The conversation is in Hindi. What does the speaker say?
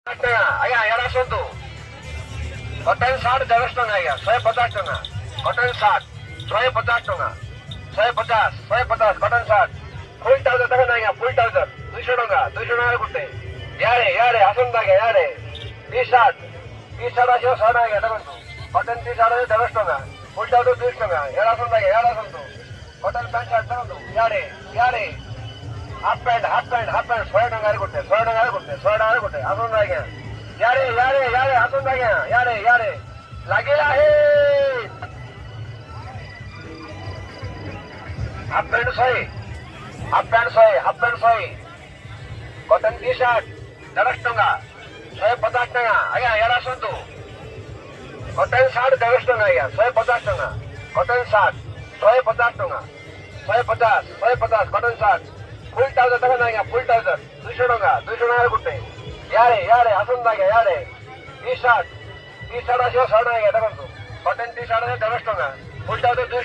ଆଜ୍ଞା ଏଇଟା ଆସନ୍ତୁ କଟନ ସାର୍ଟ 150 ଟଙ୍କା ଆଜ୍ଞା 150 ଟଙ୍କା କଟନ ସାର୍ଟ 150 ଟଙ୍କା 150 କଟନ ସାର୍ଟ ଫୁଲ ଟ୍ରାଉଜର ଦେଖନ୍ତୁ ଆଜ୍ଞା ଫୁଲ ଟ୍ରାଉଜର 200 ଟଙ୍କା ଗୋଟେ ୟାଡେ ଆସନ୍ତୁ ଆଜ୍ଞା ୟାଡେ ଟି ସାର୍ଟ ଆସିବ 100 ଟଙ୍କା ଆଜ୍ଞା ଦେଖନ୍ତୁ କଟନ ଟି ସାର୍ଟ 150 ଟଙ୍କା ଫୁଲ ଟ୍ରାଉଜର 200 ଟଙ୍କା ୟାଡେ ଆସନ୍ତୁ ଆଜ୍ଞା ୟାଡେ ଆସନ୍ତୁ କଟନ ପ୍ୟାଣ୍ଟ ସାର୍ଟ ଦେଖନ୍ତୁ ୟାଡେ हाफ पैंट 100 टंगार गोटे 100 टंगार गोटे आसंत आज्ञा यारे आसंत आज्ञा यारे लगे है half pant 100 cotton T shirt 150 टंगा 150 टंगा आज्ञा यार आसतु कॉटन सार्ट 150 टंगा आज्ञा 150 टंगा कॉटन सार्ट 150 टंगा 150 कॉटन सार्ट फुल ट्राउजर देखा आज्ञा फुल ट्राउजर 200 टंगा गोटे यारे आसंत आज्ञा यारे टी सार्ट आसो 100 टंका देखो कॉटन टी सार्ट 150 टंगा फुल ट्राउजर 200